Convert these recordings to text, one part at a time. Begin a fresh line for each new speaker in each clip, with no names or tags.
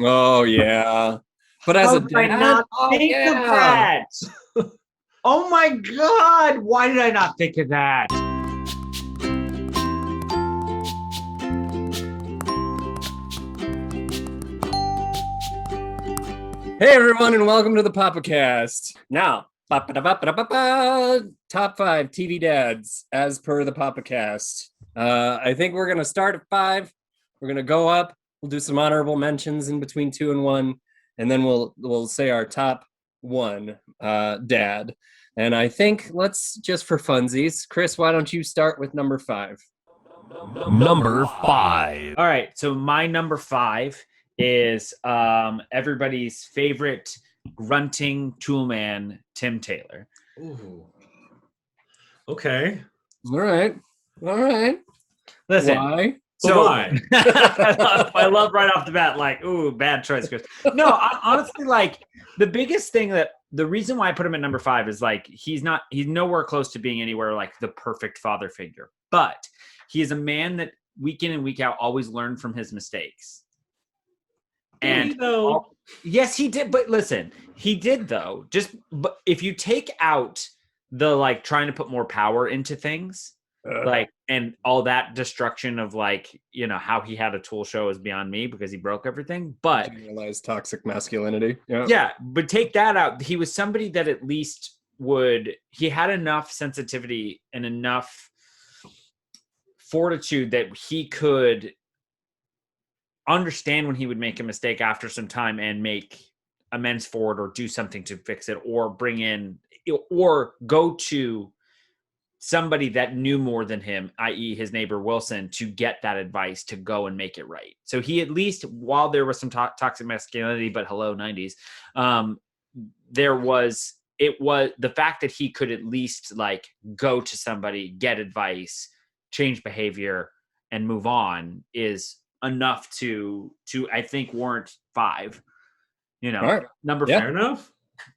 Oh yeah. But as
How
a
did I
dad,
not
oh
think of
yeah.
that? Oh my God. Why did I not think of that?
Hey everyone, and welcome to the Papacast. Now, top 5 TV dads as per the Papacast. I think we're gonna start at 5. We're gonna go up. We'll do some honorable mentions in between 2 and 1, and then we'll say our top 1 dad. And I think let's just for funsies, Chris, why don't you start with number 5?
Number 5.
All right. So my number 5 is everybody's favorite grunting toolman, Tim Taylor.
Ooh. Okay.
All right.
Listen.
Why?
So why?
I love right off the bat, like, ooh, bad choice, Chris. No, honestly, like the biggest thing the reason why I put him at number 5 is like he's nowhere close to being anywhere like the perfect father figure, but he is a man that week in and week out always learned from his mistakes. And yes, he did. But listen, he did though. But if you take out the like trying to put more power into things, like and all that destruction of like how he had a tool show is beyond me because he broke everything. But
generalized toxic masculinity.
Yeah. But take that out. He was somebody that at least he had enough sensitivity and enough fortitude that he could understand when he would make a mistake after some time and make amends for it or do something to fix it or bring in or go to somebody that knew more than him, i.e. his neighbor Wilson, to get that advice to go and make it right. So he at least, while there was some toxic masculinity, but hello 90s, it was the fact that he could at least like go to somebody, get advice, change behavior and move on is enough to I think warrant 5.
Right.
Number 5.
Fair enough.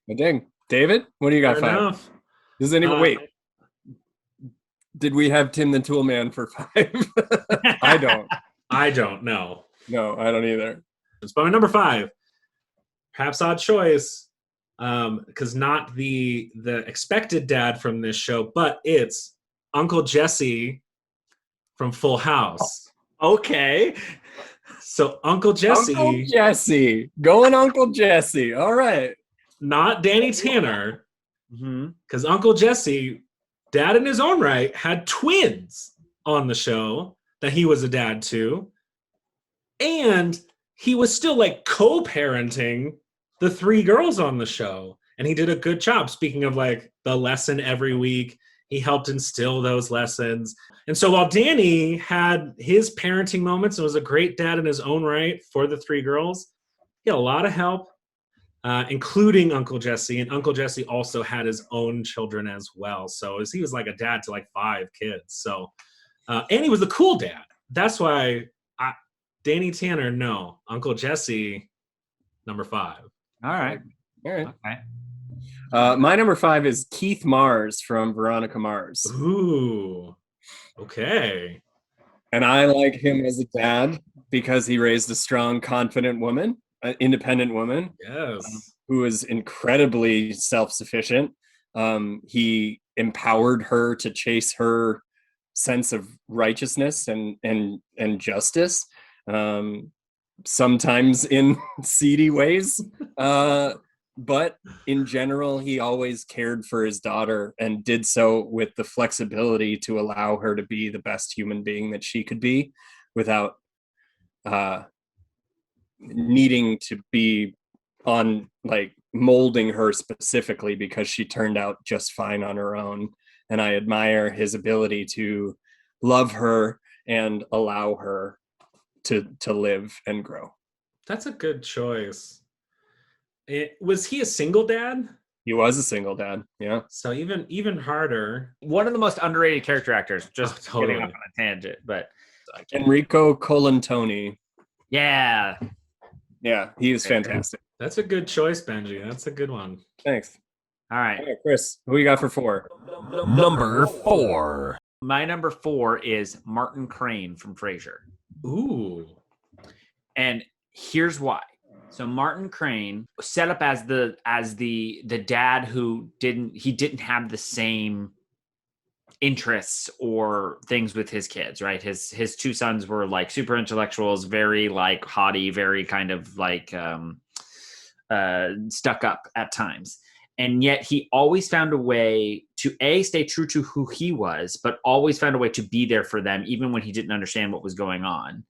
I dig. David, what do you got?
Fair
5
enough.
Does anyone wait? Did we have Tim the Tool Man for 5? I don't
know.
No, I don't either.
It's my number 5. Perhaps odd choice, because not the expected dad from this show, but it's Uncle Jesse from Full House.
Okay.
So Uncle Jesse.
Uncle Jesse. Going Uncle Jesse. All right.
Not Danny Tanner.
Mm-hmm.
Because Uncle Jesse, dad in his own right, had twins on the show that he was a dad to. And he was still like co-parenting the 3 girls on the show. And he did a good job. Speaking of like the lesson every week, he helped instill those lessons. And so while Danny had his parenting moments and was a great dad in his own right for the 3 girls, he had a lot of help, including Uncle Jesse. And Uncle Jesse also had his own children as well. So he was like a dad to like 5 kids. So, and he was a cool dad. That's why Danny Tanner, no. Uncle Jesse, number 5.
All right.
Okay.
Okay.
My number 5 is Keith Mars from Veronica Mars.
Ooh. Okay.
And I like him as a dad because he raised a strong, confident woman, an independent woman.
Yes.
Who is incredibly self-sufficient. He empowered her to chase her sense of righteousness and justice, sometimes in seedy ways. But in general, he always cared for his daughter and did so with the flexibility to allow her to be the best human being that she could be without needing to be on like molding her specifically because she turned out just fine on her own. And I admire his ability to love her and allow her to live and grow.
That's a good choice. Was he a single dad?
He was a single dad, yeah.
So even harder.
One of the most underrated character actors, just
totally.
getting off on a tangent, but
Enrico Colantoni.
Yeah,
he is fantastic.
That's a good choice, Benji. That's a good one.
Thanks.
All right,
Chris, who you got for 4?
Number 4.
My number 4 is Martin Crane from Frasier.
Ooh.
And here's why. So Martin Crane set up as the dad who didn't have the same interests or things with his kids, right? His two sons were like super intellectuals, very like haughty, very kind of like stuck up at times. And yet he always found a way to stay true to who he was, but always found a way to be there for them, even when he didn't understand what was going on.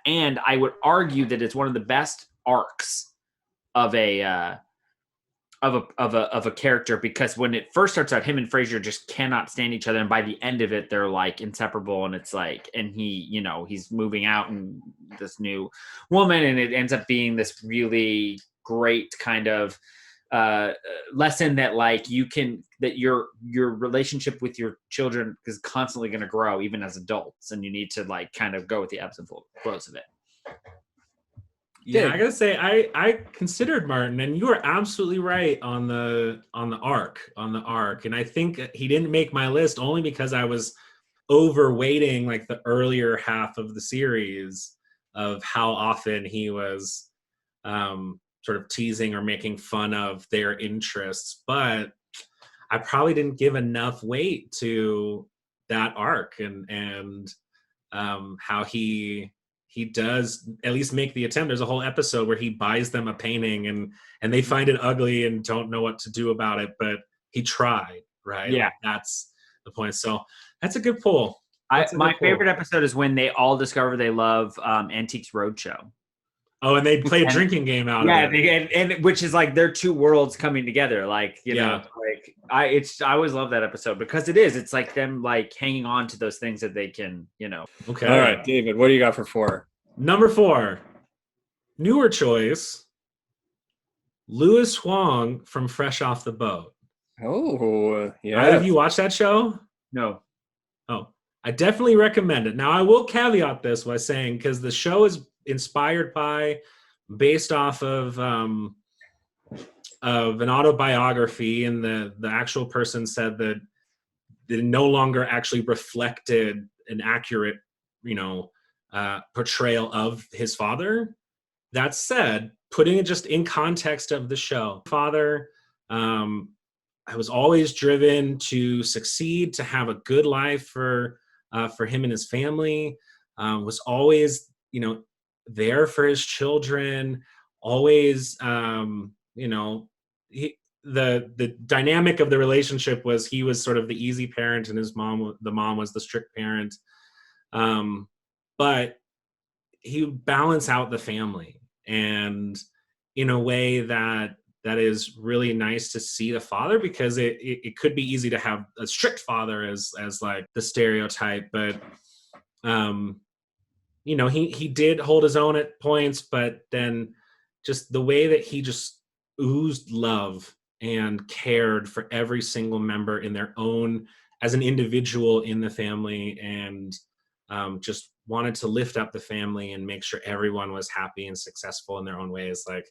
And I would argue that it's one of the best arcs of a character, because when it first starts out, him and Frasier just cannot stand each other, and by the end of it, they're like inseparable. And it's like, and he's moving out and this new woman, and it ends up being this really great kind of lesson that like your relationship with your children is constantly going to grow even as adults, and you need to like kind of go with the ebbs and flows of it.
Yeah, I gotta say, I considered Martin, and you were absolutely right on the arc, and I think he didn't make my list only because I was overweighting like the earlier half of the series of how often he was sort of teasing or making fun of their interests, but I probably didn't give enough weight to that arc and how he does at least make the attempt. There's a whole episode where he buys them a painting and they find it ugly and don't know what to do about it, but he tried, right?
Yeah.
Like, that's the point. So that's a good pull.
My favorite episode is when they all discover they love Antiques Roadshow.
Oh, and they play a drinking game out of it.
And which is like their two worlds coming together. Like, you know, like I always love that episode because it's like them like hanging on to those things that they can,
Okay.
All right, David, what do you got for 4?
Number 4, newer choice, Louis Huang from Fresh Off the Boat.
Oh, yeah.
Have you watched that show?
No.
Oh, I definitely recommend it. Now, I will caveat this by saying, because the show is inspired by, based off of an autobiography, and the actual person said that it no longer actually reflected an accurate, portrayal of his father. That said, putting it just in context of the show, father, I was always driven to succeed, to have a good life for him and his family. Was always, there for his children. Always, the dynamic of the relationship was he was sort of the easy parent, and the mom was the strict parent. But he would balance out the family, and in a way that is really nice to see the father, because it could be easy to have a strict father as like the stereotype, but he did hold his own at points, but then just the way that he just oozed love and cared for every single member in their own, as an individual in the family, and just wanted to lift up the family and make sure everyone was happy and successful in their own ways. Like,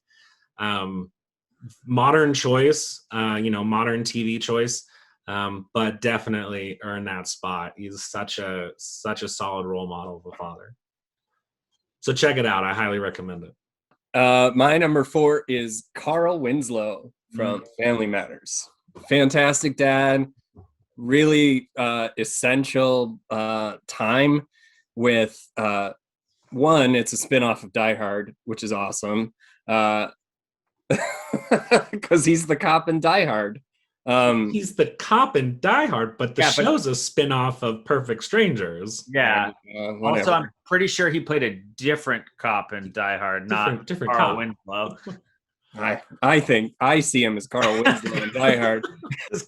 modern choice, modern TV choice, but definitely earned that spot. He's such a solid role model of a father. So check it out. I highly recommend it.
My number 4 is Carl Winslow from Family Matters. Fantastic dad. Really essential time with one. It's a spinoff of Die Hard, which is awesome. Because he's the cop in Die Hard.
He's the cop in Die Hard, but the show's a spin-off of Perfect Strangers.
Yeah. Also, I'm pretty sure he played a different cop in Die Hard, not
different
Carl
cop.
Winslow.
I think I see him as Carl Winslow in Die Hard.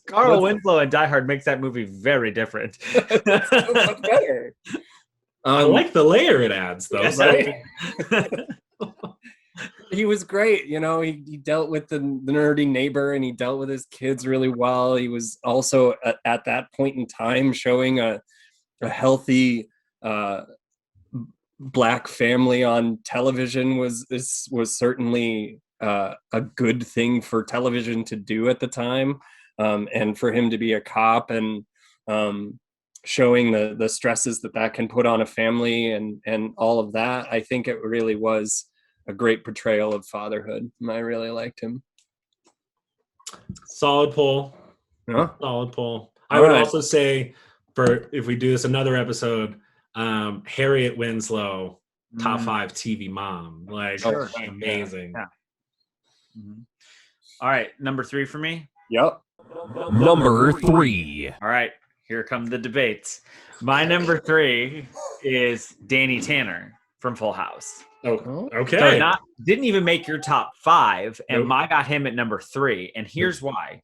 Carl Winslow in Die Hard makes that movie very different.
That's so much better.
I like the layer it adds, though.
Yes,
right?
He was great. He dealt with the nerdy neighbor, and he dealt with his kids really well. He was also at that point in time showing a healthy Black family on television was certainly a good thing for television to do at the time. And for him to be a cop and showing the stresses that can put on a family and all of that, I think it really was a great portrayal of fatherhood. I really liked him.
Solid poll.
Huh?
Solid poll. I
All
would
right.
also say, for if we do this another episode, Harriet Winslow, top 5 TV mom, like
Sure.
amazing.
Yeah. All right, number 3 for me.
Yep.
Number 3.
All right, here come the debates. My number 3 is Danny Tanner from Full House.
Oh,
So
okay.
didn't even make your top 5, and
Nope.
I got him at number 3. And here's why.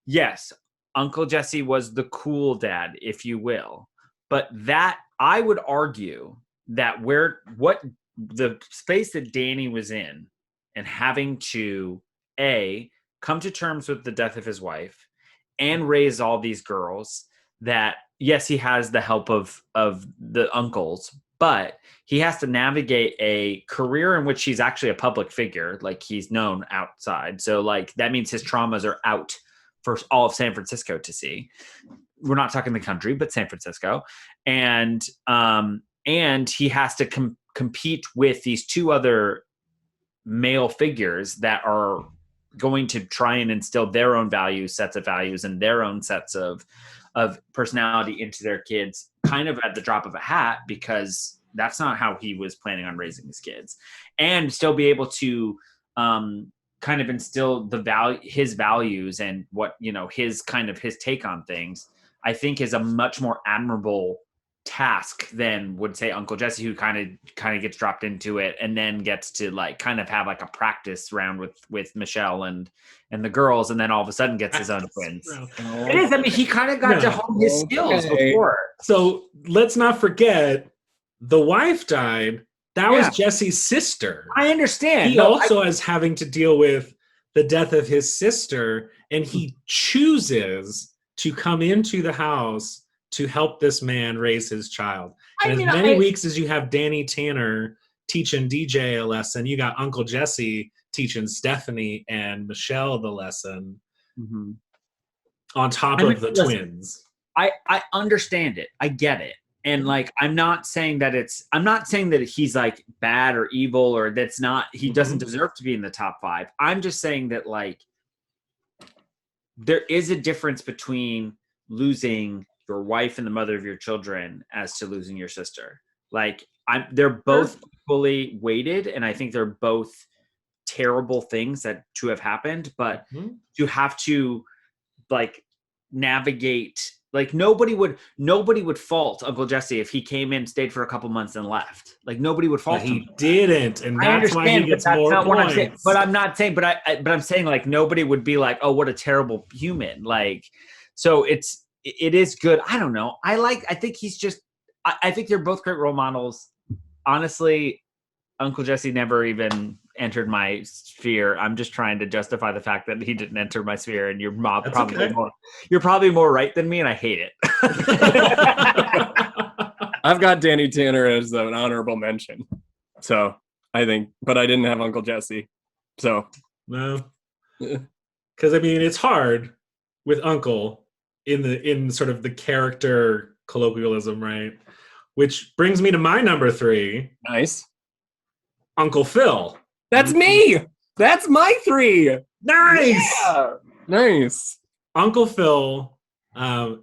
Yes, Uncle Jesse was the cool dad, if you will. But that, I would argue that what the space that Danny was in and having to come to terms with the death of his wife and raise all these girls, that yes, he has the help of the uncles, but he has to navigate a career in which he's actually a public figure, like he's known outside. So like that means his traumas are out for all of San Francisco to see. We're not talking the country, but San Francisco. And he has to compete with these 2 other male figures that are going to try and instill their own sets of values and their own sets of personality into their kids, kind of at the drop of a hat, because that's not how he was planning on raising his kids, and still be able to kind of instill his values and what, his take on things, I think is a much more admirable task than would say Uncle Jesse, who kind of gets dropped into it and then gets to like kind of have like a practice round with Michelle and the girls, and then all of a sudden gets his own twins. It is. I mean, he kind of got to hone his skills before.
So let's not forget, the wife died. That was Jesse's sister.
I understand.
He also is having to deal with the death of his sister, and he chooses to come into the house to help this man raise his child. And as many weeks as you have Danny Tanner teaching DJ a lesson, you got Uncle Jesse teaching Stephanie and Michelle the lesson on top of the twins.
I understand it. I get it. And like, I'm not saying that he's like bad or evil, or he doesn't deserve to be in the top 5. I'm just saying that like, there is a difference between losing your wife and the mother of your children as to losing your sister. Like they're both equally weighted, and I think they're both terrible things to have happened, but you have to like navigate. Like nobody would fault Uncle Jesse if he came in, stayed for a couple months, and left. Like nobody would fault him.
He didn't, and that's why he gets more points.
I'm saying like nobody would be like, oh, what a terrible human. Like, so it is good. I don't know. I think he's just. I think they're both great role models. Honestly, Uncle Jesse never even entered my sphere. I'm just trying to justify the fact that he didn't enter my sphere, and you're probably more right than me, and I hate it.
I've got Danny Tanner as an honorable mention. So I think, but I didn't have Uncle Jesse. So
no, because I mean it's hard with Uncle in sort of the character colloquialism, right? Which brings me to my number 3.
Nice.
Uncle Phil.
That's me. That's my 3.
Nice.
Yeah. Nice.
Uncle Phil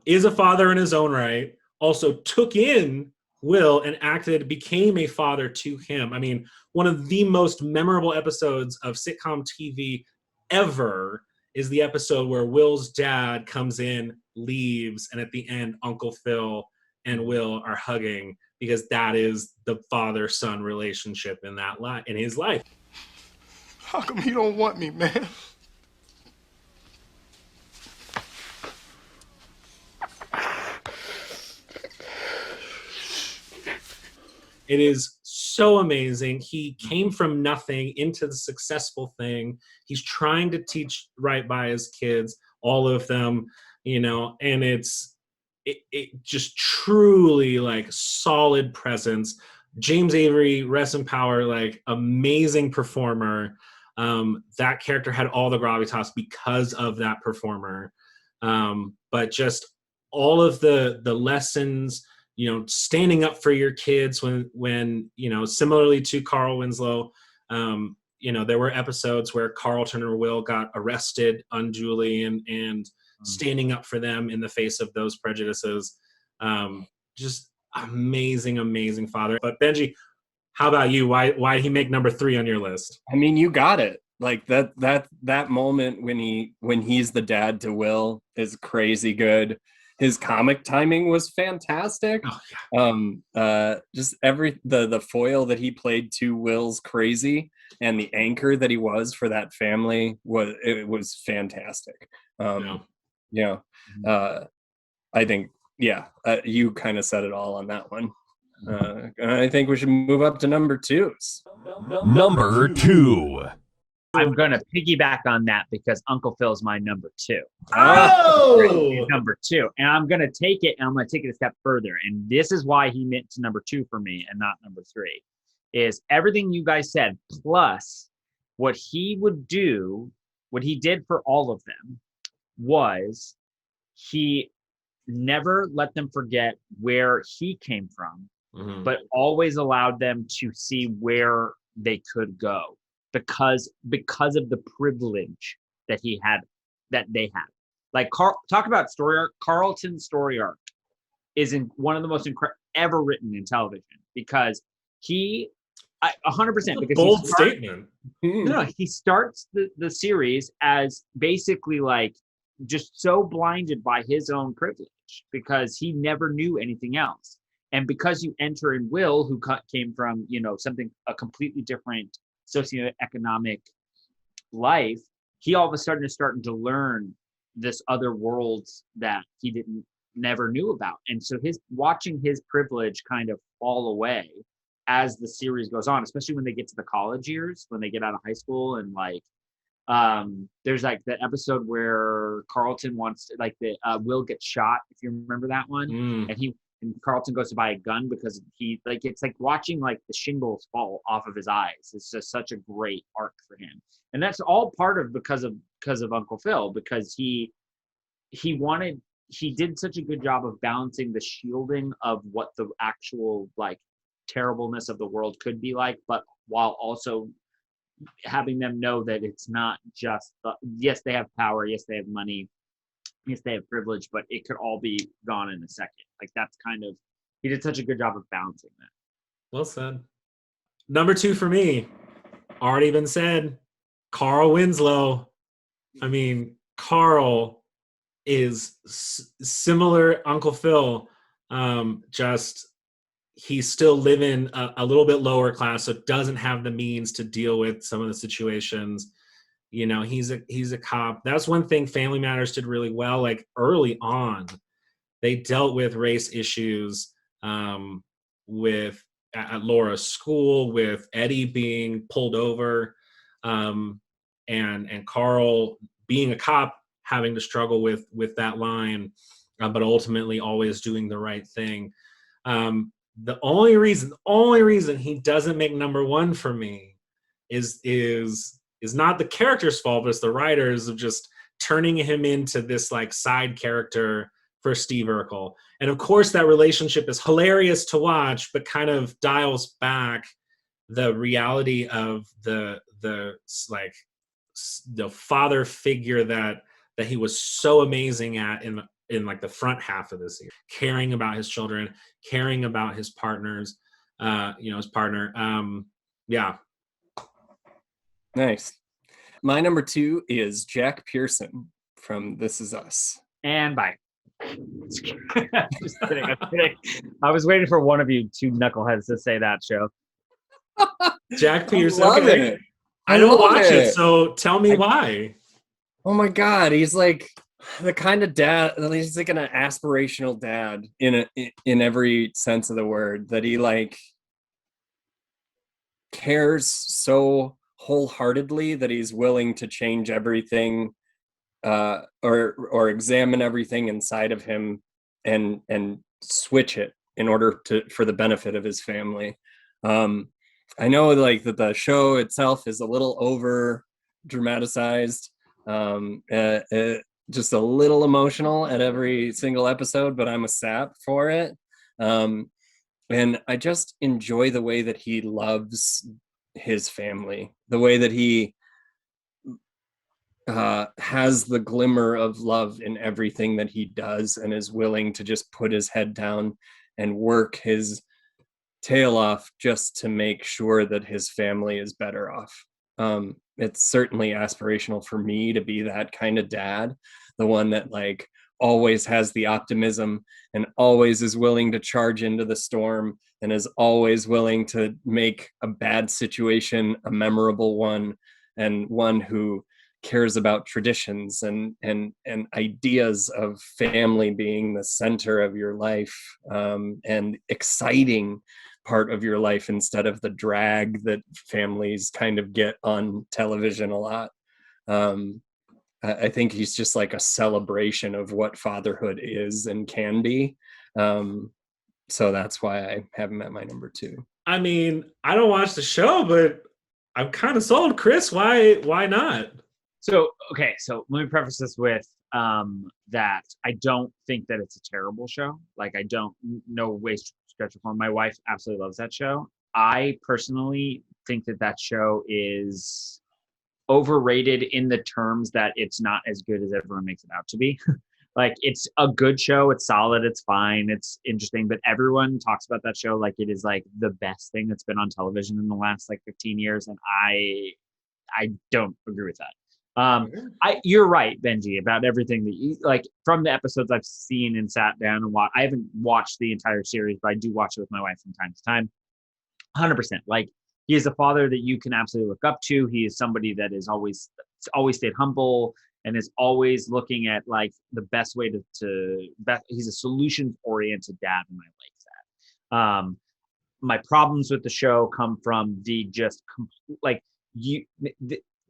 is a father in his own right. Also took in Will and became a father to him. I mean, one of the most memorable episodes of sitcom TV ever is the episode where Will's dad comes in, leaves, and at the end, Uncle Phil and Will are hugging, because that is the father-son relationship in his life.
How come he don't want me, man?
It is so amazing. He came from nothing into the successful thing. He's trying to teach right by his kids, all of them, and it just truly like solid presence. James Avery, rest in power, like amazing performer. That character had all the gravitas because of that performer. But just all of the lessons, standing up for your kids when similarly to Carl Winslow, There were episodes where Carlton or Will got arrested unduly and standing up for them in the face of those prejudices. Just amazing father. But Benji, how about you? Why did he make number 3 on your list?
I mean, you got it. Like that moment when he's the dad to Will is crazy good. His comic timing was fantastic.
Oh, yeah.
Just the foil that he played to Will's crazy and the anchor that he was for that family was fantastic.
Yeah.
I think you kind of said it all on that one. I think we should move up to number 2s.
Number 2.
I'm going to piggyback on that because Uncle Phil's my number 2.
Oh!
Number 2. And I'm going to take it, and I'm going to take it a step further. And this is why he meant to number 2 for me and not number 3, is everything you guys said, plus what he would do, what he did for all of them, was he never let them forget where he came from, but always allowed them to see where they could go because of the privilege that they had. Like talk about story arc. Carlton's story arc is in one of the most ever written in television because 100% because
bold statement.
No, he starts the series as basically like just so blinded by his own privilege because he never knew anything else. And because you enter in Will, who came from, a completely different socioeconomic life, he all of a sudden is starting to learn this other worlds that he never knew about. And so watching his privilege kind of fall away as the series goes on, especially when they get to the college years, when they get out of high school and like, there's like that episode where Carlton wants to, Will gets shot, if you remember that one, and Carlton goes to buy a gun because it's like watching like the shingles fall off of his eyes. It's just such a great arc for him, and that's all part of because of Uncle Phil, because he did such a good job of balancing the shielding of what the actual like terribleness of the world could be like, but while also having them know that it's not just yes, they have power, yes, they have money, yes, they have privilege, but it could all be gone in a second. Like that's he did such a good job of balancing that.
Well said. Number 2 for me, already been said, Carl Winslow. I mean, Carl is similar Uncle Phil, just he's still living a little bit lower class, so doesn't have the means to deal with some of the situations. He's a cop. That's one thing Family Matters did really well. Like early on, they dealt with race issues with at Laura's school, with Eddie being pulled over, and Carl being a cop having to struggle with that line, but ultimately always doing the right thing. The only reason he doesn't make number 1 for me is not the character's fault, but it's the writers of just turning him into this like side character for Steve Urkel. And of course that relationship is hilarious to watch, but kind of dials back the reality of the father figure that he was so amazing at in like the front half of this year, caring about his children, caring about his partners, his partner.
Nice. My number 2 is Jack Pearson from This Is Us.
And bye. Just kidding. I'm kidding. I was waiting for one of you two knuckleheads to say that show.
Jack Pearson.
I love it.
I don't watch it, so tell me why.
Oh my God, he's like the kind of dad. He's like an aspirational dad in every sense of the word. That he like cares so wholeheartedly that he's willing to change everything, or examine everything inside of him and switch it in order for the benefit of his family. I know like that the show itself is a little over dramatized, just a little emotional at every single episode, but I'm a sap for it. And I just enjoy the way that he loves his family, the way that he has the glimmer of love in everything that he does and is willing to just put his head down and work his tail off just to make sure that his family is better off. It's certainly aspirational for me to be that kind of dad, the one that like always has the optimism and always is willing to charge into the storm and is always willing to make a bad situation a memorable one, and one who cares about traditions and ideas of family being the center of your life, and exciting part of your life instead of the drag that families kind of get on television a lot. I think he's just like a celebration of what fatherhood is and can be. So that's why I have him at my number 2.
I mean, I don't watch the show, but I'm kind of sold. Chris, why not?
So, okay, so let me preface this with that I don't think that it's a terrible show. Like, I don't, no way, stretch of form. My wife absolutely loves that show. I personally think that show is overrated in the terms that it's not as good as everyone makes it out to be. Like, it's a good show. It's solid. It's fine. It's interesting. But everyone talks about that show like it is like the best thing that's been on television in the last like 15 years. And I don't agree with that. You're right, Benji, about everything that you like from the episodes I've seen and sat down and watched. I haven't watched the entire series, but I do watch it with my wife from time to time. 100%. Like, he is a father that you can absolutely look up to. He is somebody that is always stayed humble and is always looking at like the best way he's a solutions oriented dad, and I like that. My problems with the show come from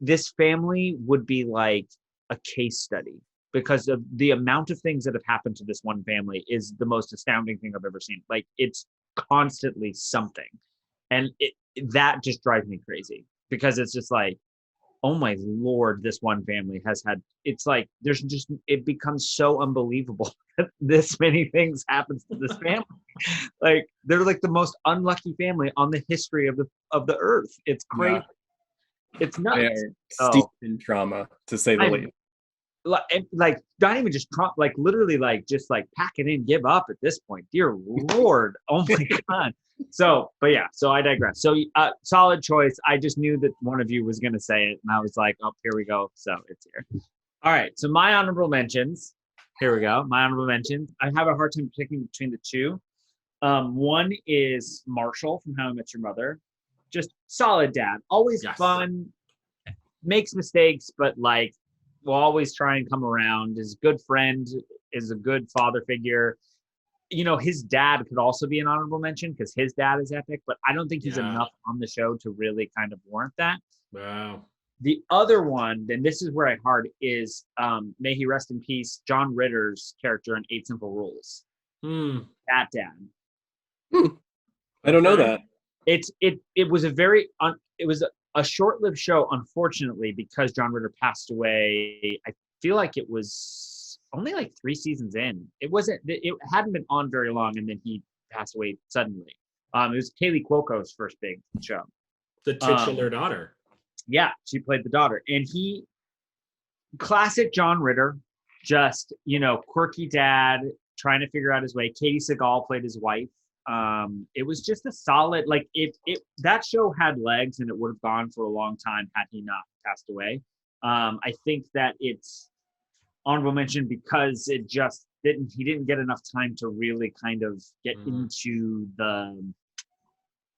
this family would be like a case study because of the amount of things that have happened to this one family is the most astounding thing I've ever seen. Like, it's constantly something. And that just drives me crazy because it's just like, oh my Lord, this one family has had, it's like, it becomes so unbelievable that this many things happens to this family. Like, they're like the most unlucky family on the history of the earth. It's crazy. Yeah. It's nuts.
They are steeped in trauma, to say the least.
Like, not even just trauma, like literally, like just like pack it in, give up at this point. Dear Lord, oh my God. So, but yeah, so I digress. So, solid choice. I just knew that one of you was going to say it, and I was like, oh, here we go. So it's here. All right. So my honorable mentions. Here we go. My honorable mentions. I have a hard time picking between the two. One is Marshall from How I Met Your Mother. Just solid dad, always fun, makes mistakes, but like will always try and come around, is a good friend, is a good father figure. You know, his dad could also be an honorable mention because his dad is epic, but I don't think he's enough on the show to really kind of warrant that.
Wow.
The other one, and this is where I heart, is may he rest in peace, John Ritter's character in 8 Simple Rules. That dad.
I don't know that.
It was a short-lived show, unfortunately, because John Ritter passed away. I feel like it was only like 3 seasons in. It hadn't been on very long, and then he passed away suddenly. It was Kaylee Cuoco's first big show.
The titular daughter.
Yeah, she played the daughter. And classic John Ritter, just, quirky dad, trying to figure out his way. Katie Seagal played his wife. It was just a solid, like, that show had legs and it would have gone for a long time had he not passed away. I think that it's honorable mention because he didn't get enough time to really kind of get into the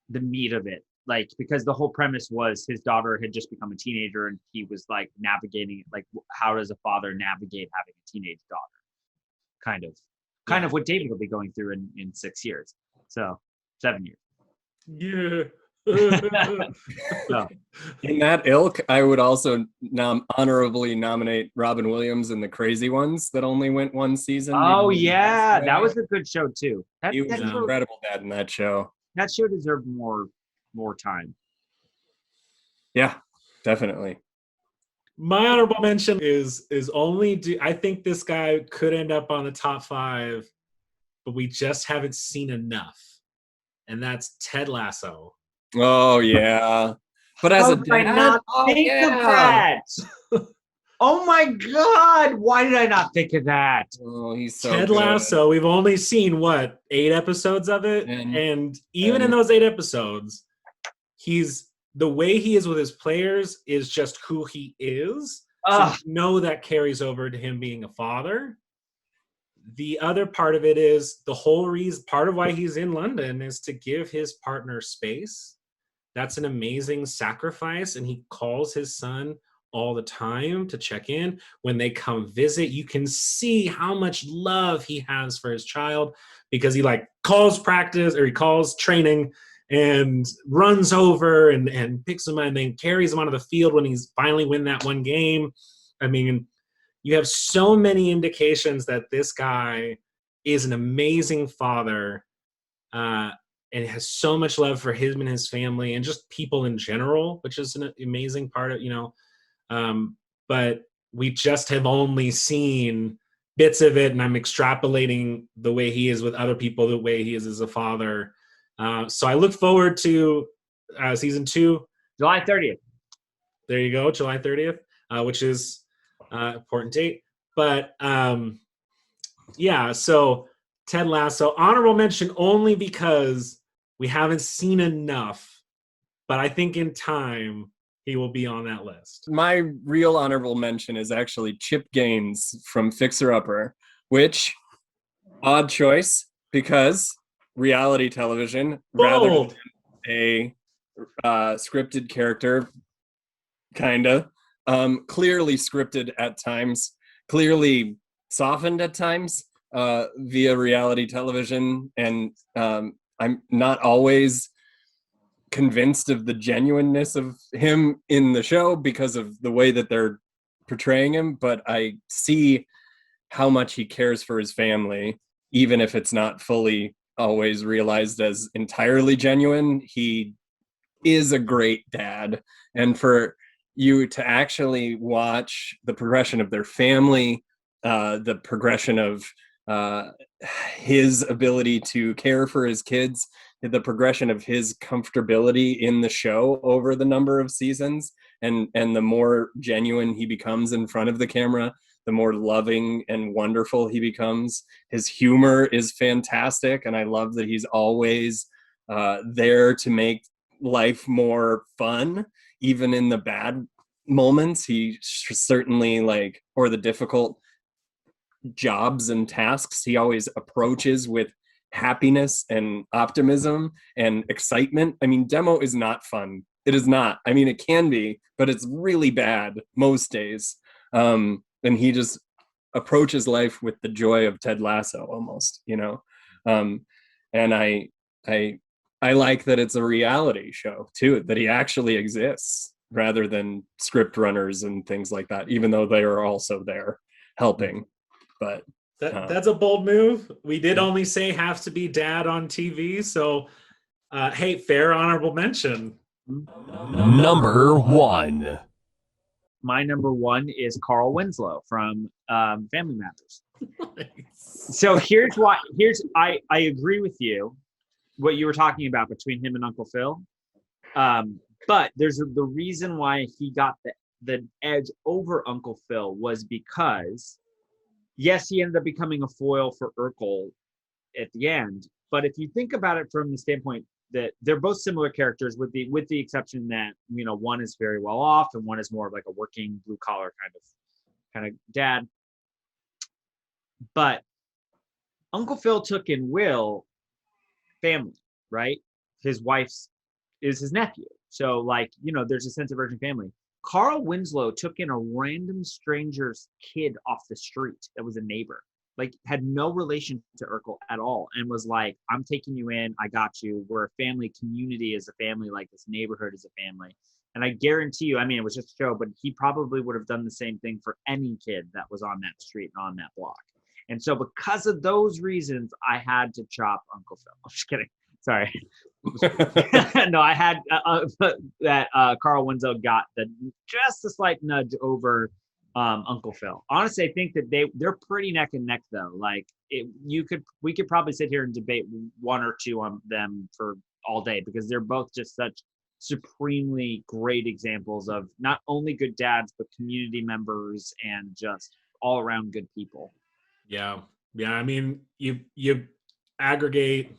meat of it. Like, because the whole premise was his daughter had just become a teenager and he was like navigating it. Like, how does a father navigate having a teenage daughter? Kind of what David will be going through in 6 years. So 7 years.
Yeah.
So,
in that ilk, I would also honorably nominate Robin Williams in The Crazy Ones that only went 1 season.
Oh yeah, that was a good show too.
He was an incredible dad in that show.
That show deserved more time.
Yeah, definitely.
My honorable mention is only I think this guy could end up on the top 5, but we just haven't seen enough. And that's Ted Lasso.
Oh yeah. But as
How
a
did I
dad,
not
oh,
think of
yeah.
that? Oh my God! Why did I not think of that?
Oh, he's so
Ted
good.
Lasso, we've only seen what, 8 episodes of it? And even in those 8 episodes, the way he is with his players is just who he is. So
Ugh.
you know that carries over to him being a father. The other part of it is the whole reason, part of why he's in London is to give his partner space. That's an amazing sacrifice. And he calls his son all the time to check in. When they come visit, you can see how much love he has for his child, because he like calls practice, or he calls training, and runs over and picks him up and then carries him onto the field when he's finally win that one game. I mean, you have so many indications that this guy is an amazing father, and has so much love for him and his family and just people in general, which is an amazing part of, but we just have only seen bits of it, and I'm extrapolating the way he is with other people, the way he is as a father. So I look forward to season 2.
July 30th.
There you go, July 30th, which is important date. But yeah, so Ted Lasso, honorable mention only because we haven't seen enough, but I think in time he will be on that list.
My real honorable mention is actually Chip Gaines from Fixer Upper, which, odd choice, because reality television rather
Bold.
than a scripted character, kinda. Clearly scripted at times, clearly softened at times via reality television, and I'm not always convinced of the genuineness of him in the show because of the way that they're portraying him, but I see how much he cares for his family, even if it's not fully always realized as entirely genuine. He is a great dad, and for you to actually watch the progression of their family, the progression of his ability to care for his kids, the progression of his comfortability in the show over the number of seasons, and the more genuine he becomes in front of the camera, the more loving and wonderful he becomes. His humor is fantastic, and I love that he's always there to make life more fun, even in the bad moments. He certainly, like, or the difficult jobs and tasks, he always approaches with happiness and optimism and excitement. I mean, demo is not fun. It is not. I mean, it can be, but it's really bad most days. And he just approaches life with the joy of Ted Lasso almost, and I like that it's a reality show too, that he actually exists rather than script runners and things like that, even though they are also there helping. But
that's a bold move. We did only say have to be dad on TV, so hey, fair honorable mention.
Number 1.
My number 1 is Carl Winslow from Family Matters. So here's why. I agree with you, what you were talking about between him and Uncle Phil. But there's the reason why he got the edge over Uncle Phil was because, yes, he ended up becoming a foil for Urkel at the end. But if you think about it from the standpoint that they're both similar characters, with the exception that one is very well off and one is more of like a working blue collar kind of dad. But Uncle Phil took in Will family, right? His wife's is his nephew. So there's a sense of urgent family. Carl Winslow took in a random stranger's kid off the street that was a neighbor, had no relation to Urkel at all, and was like, I'm taking you in, I got you. We're a family, community is a family, like this neighborhood is a family. And I guarantee you, I mean, it was just a show, but he probably would have done the same thing for any kid that was on that street and on that block. And so because of those reasons, I had to chop Uncle Phil. I'm just kidding. Sorry. No, I had that Carl Winslow got just a slight nudge over Uncle Phil. Honestly, I think that they're pretty neck and neck though. We could probably sit here and debate one or two on them for all day, because they're both just such supremely great examples of not only good dads, but community members and just all around good people.
Yeah. I mean, you aggregate,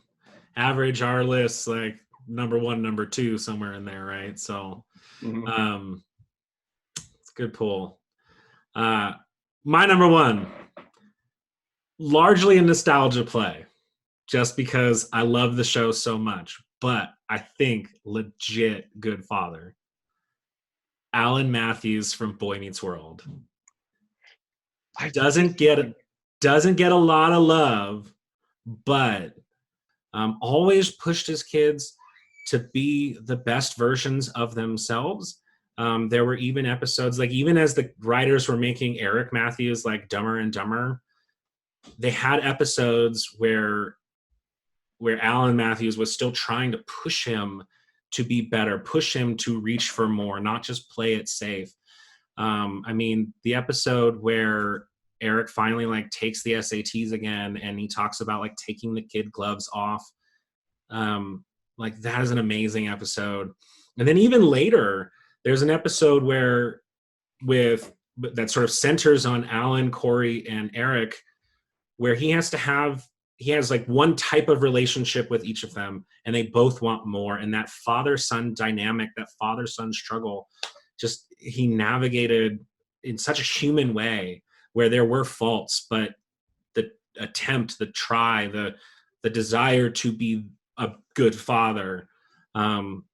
average our lists like number 1, number 2, somewhere in there, right? So,
Mhm.
it's a good pull. My number 1, largely a nostalgia play, just because I love the show so much, but I think legit good father. Alan Matthews from Boy Meets World doesn't get a lot of love, but always pushed his kids to be the best versions of themselves. There were even episodes, like even as the writers were making Eric Matthews like Dumber and Dumber, they had episodes where Alan Matthews was still trying to push him to be better, push him to reach for more, not just play it safe. I mean, the episode where Eric finally like takes the SATs again and he talks about like taking the kid gloves off. Like that is an amazing episode. And then even later, there's an episode that sort of centers on Alan, Corey, and Eric, where he has like one type of relationship with each of them, and they both want more. And that father-son dynamic, that father-son struggle, just he navigated in such a human way where there were faults, but the attempt, the try, the desire to be a good father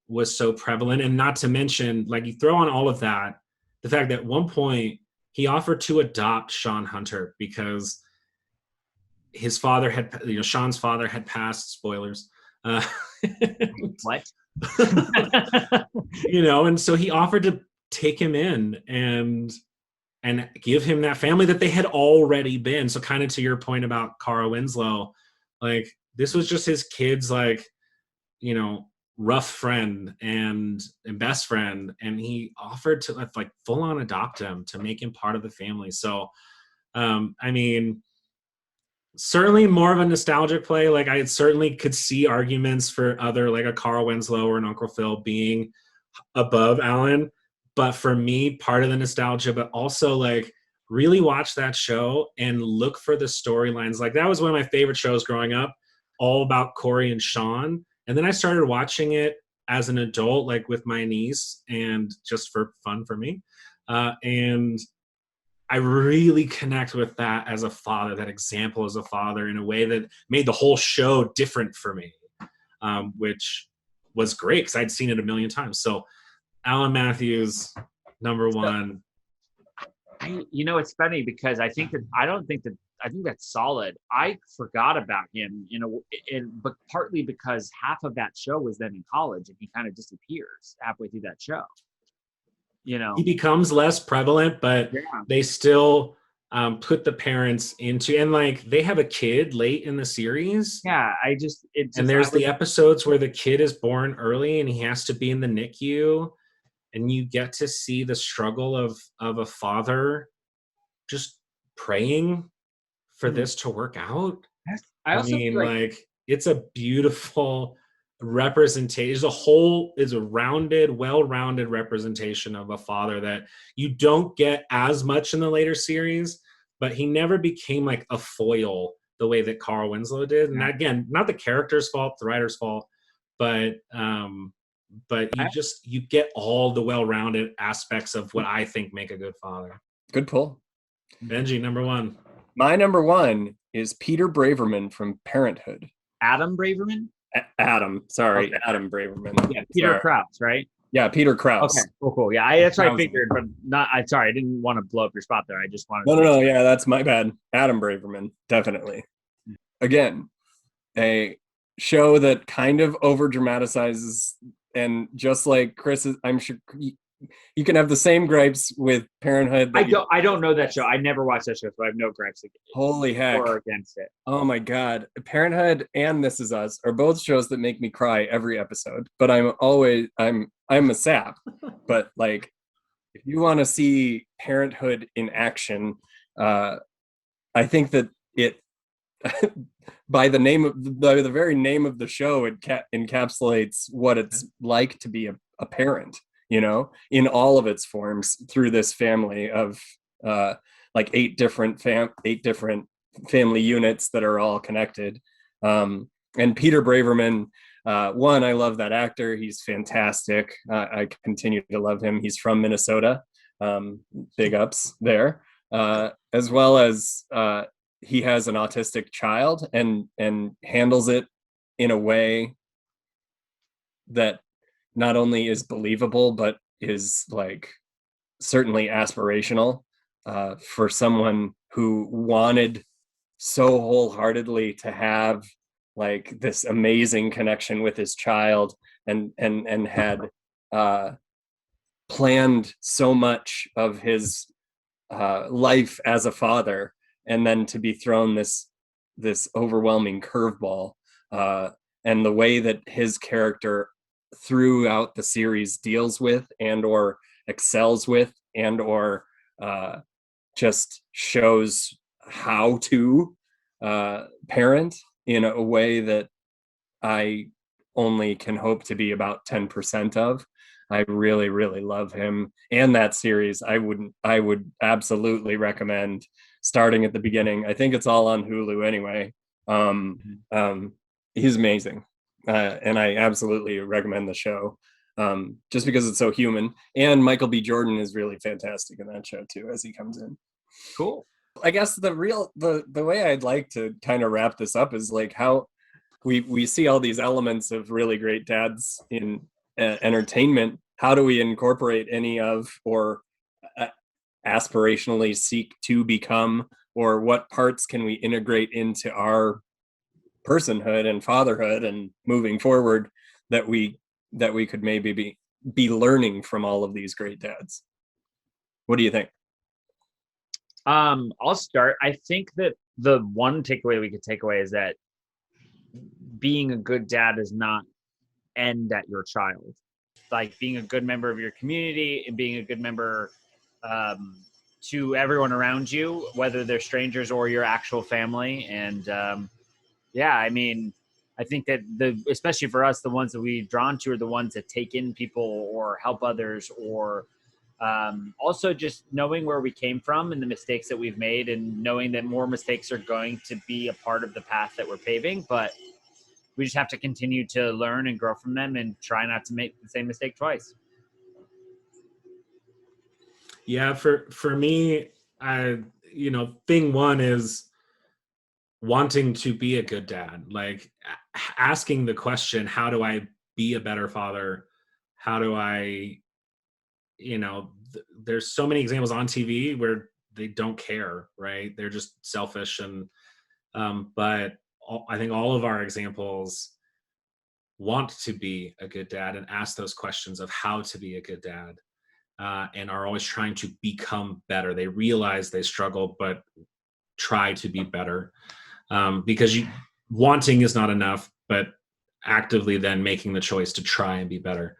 was so prevalent. And not to mention, like you throw on all of that, the fact that at one point he offered to adopt Sean Hunter because his father had, Sean's father had passed, spoilers.
What?
And so he offered to take him in and give him that family that they had already been. So kind of to your point about Cara Winslow, like this was just his kid's like, rough friend and best friend. And he offered to like full on adopt him to make him part of the family. So, I mean, certainly more of a nostalgic play. Like I certainly could see arguments for other, like a Carl Winslow or an Uncle Phil being above Alan. But for me, part of the nostalgia, but also like really watch that show and look for the storylines. Like that was one of my favorite shows growing up, all about Corey and Sean. And then I started watching it as an adult, like with my niece and just for fun for me. And I really connect with that as a father, that example as a father in a way that made the whole show different for me, which was great because I'd seen it a million times. So Alan Matthews, number 1.
It's funny because I think that's solid. I forgot about him, but partly because half of that show was then in college and he kind of disappears halfway through that show.
He becomes less prevalent, but they still put the parents into, and like they have a kid late in the series.
Yeah,
and there's the episodes where the kid is born early and he has to be in the NICU, and you get to see the struggle of a father just praying for this to work out. I mean, like it's a beautiful representation. Is a rounded, well-rounded representation of a father that you don't get as much in the later series, but he never became like a foil the way that Carl Winslow did. And again, not the character's fault, the writer's fault, but you get all the well-rounded aspects of what I think make a good father.
Good pull.
Benji, number 1.
My number 1 is Peter Braverman from Parenthood.
Adam Braverman?
Adam Braverman.
Yeah, Peter Krause, right?
Yeah, Peter Krause.
Okay, cool. Yeah, that's what I figured, but I didn't want to blow up your spot there. I just wanted
No, yeah, that's my bad. Adam Braverman, definitely. Again, a show that kind of over dramatizes, and just like Chris is, I'm sure you can have the same gripes with Parenthood.
I don't know that show. I never watched that show, so I have no gripes
Holy heck.
or against it.
Oh my God. Parenthood and This Is Us are both shows that make me cry every episode, but I'm a sap. But like, if you want to see Parenthood in action, I think that it by the very name of the show, it encapsulates what it's like to be a parent, in all of its forms through this family of like eight different family units that are all connected. And Peter Braverman, one, I love that actor. He's fantastic. I continue to love him. He's from Minnesota. Big ups there. As well as he has an autistic child and handles it in a way that not only is believable, but is like certainly aspirational for someone who wanted so wholeheartedly to have like this amazing connection with his child and had planned so much of his life as a father, and then to be thrown this overwhelming curveball, and the way that his character throughout the series deals with and or excels with and or just shows how to parent in a way that I only can hope to be about 10% of. I really, really love him and that series. I would absolutely recommend starting at the beginning. I think it's all on Hulu anyway. He's amazing. And I absolutely recommend the show, just because it's so human. And Michael B. Jordan is really fantastic in that show too, as he comes in.
Cool.
I guess the way I'd like to kind of wrap this up is like how we see all these elements of really great dads in entertainment. How do we incorporate any of or aspirationally seek to become, or what parts can we integrate into our personhood and fatherhood and moving forward that we could maybe be learning from all of these great dads? What do you think?
I'll start. I think that the one takeaway we could take away is that being a good dad does not end at your child. Like being a good member of your community and being a good member to everyone around you, whether they're strangers or your actual family. And yeah, I mean, I think that especially for us, the ones that we're drawn to are the ones that take in people or help others, or also just knowing where we came from and the mistakes that we've made, and knowing that more mistakes are going to be a part of the path that we're paving, but we just have to continue to learn and grow from them and try not to make the same mistake twice.
Yeah, for me, thing one is wanting to be a good dad, like asking the question, how do I be a better father? How do I, there's so many examples on TV where they don't care, right? They're just selfish. And but I think all of our examples want to be a good dad and ask those questions of how to be a good dad, and are always trying to become better. They realize they struggle, but try to be better, because wanting is not enough, but actively then making the choice to try and be better.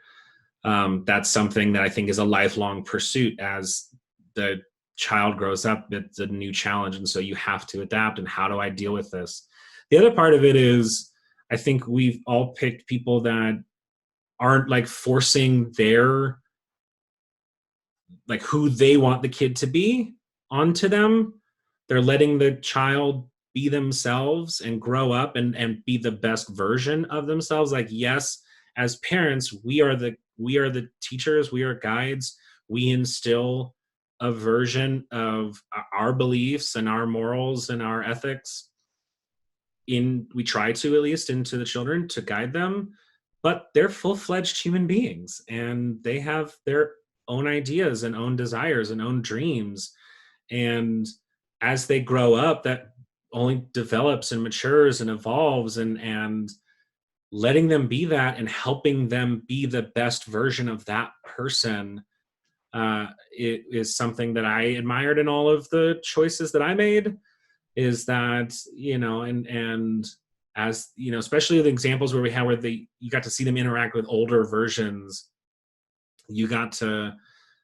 That's something that I think is a lifelong pursuit. As the child grows up, it's a new challenge, and so you have to adapt. And how do I deal with this? The other part of it is, I think we've all picked people that aren't like forcing their, like who they want the kid to be onto them. They're letting the child be themselves and grow up and be the best version of themselves. Like, yes, as parents, we are the teachers, we are guides. We instill a version of our beliefs and our morals and our ethics we try to, at least, into the children to guide them, but they're full-fledged human beings and they have their own ideas and own desires and own dreams. And as they grow up, that only develops and matures and evolves, and letting them be that and helping them be the best version of that person, it is something that I admired in all of the choices that I made. Is that, and as especially the examples where we have you got to see them interact with older versions, you got to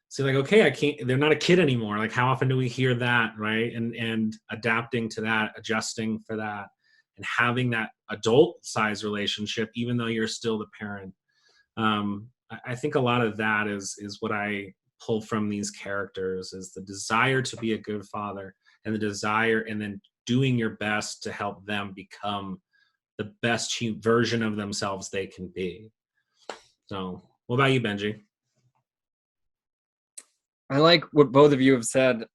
So like, okay, I can't, they're not a kid anymore. Like how often do we hear that, right? And adapting to that, adjusting for that, and having that adult size relationship, even though you're still the parent. I think a lot of that is what I pull from these characters, is the desire to be a good father, and the desire, and then doing your best to help them become the best version of themselves they can be. So what about you, Benji?
I like what both of you have said.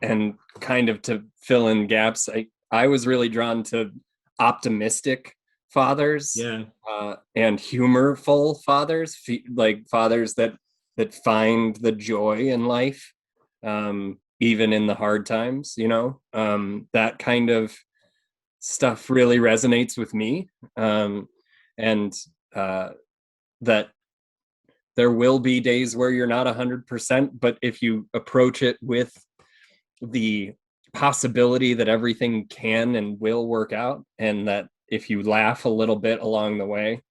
And kind of to fill in gaps, I was really drawn to optimistic fathers,
Yeah.
and humorful fathers, like fathers that find the joy in life, even in the hard times. That kind of stuff really resonates with me, and that there will be days where you're not 100%, but if you approach it with the possibility that everything can and will work out, and that if you laugh a little bit along the way,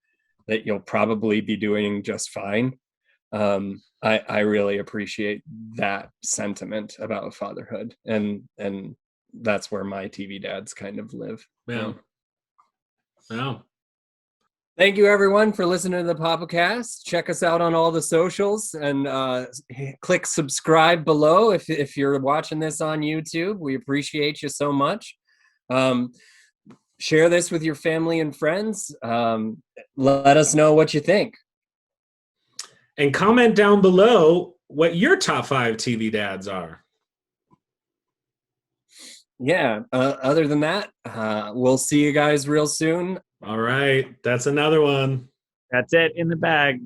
that you'll probably be doing just fine. I really appreciate that sentiment about fatherhood, and that's where my TV dads kind of live.
Yeah. Yeah.
Thank you, everyone, for listening to the Papacast. Check us out on all the socials, and click subscribe below if you're watching this on YouTube. We appreciate you so much. Share this with your family and friends. Let us know what you think.
And comment down below what your top 5 TV dads are.
Yeah, other than that, we'll see you guys real soon.
All right. That's another one.
That's it in the bag.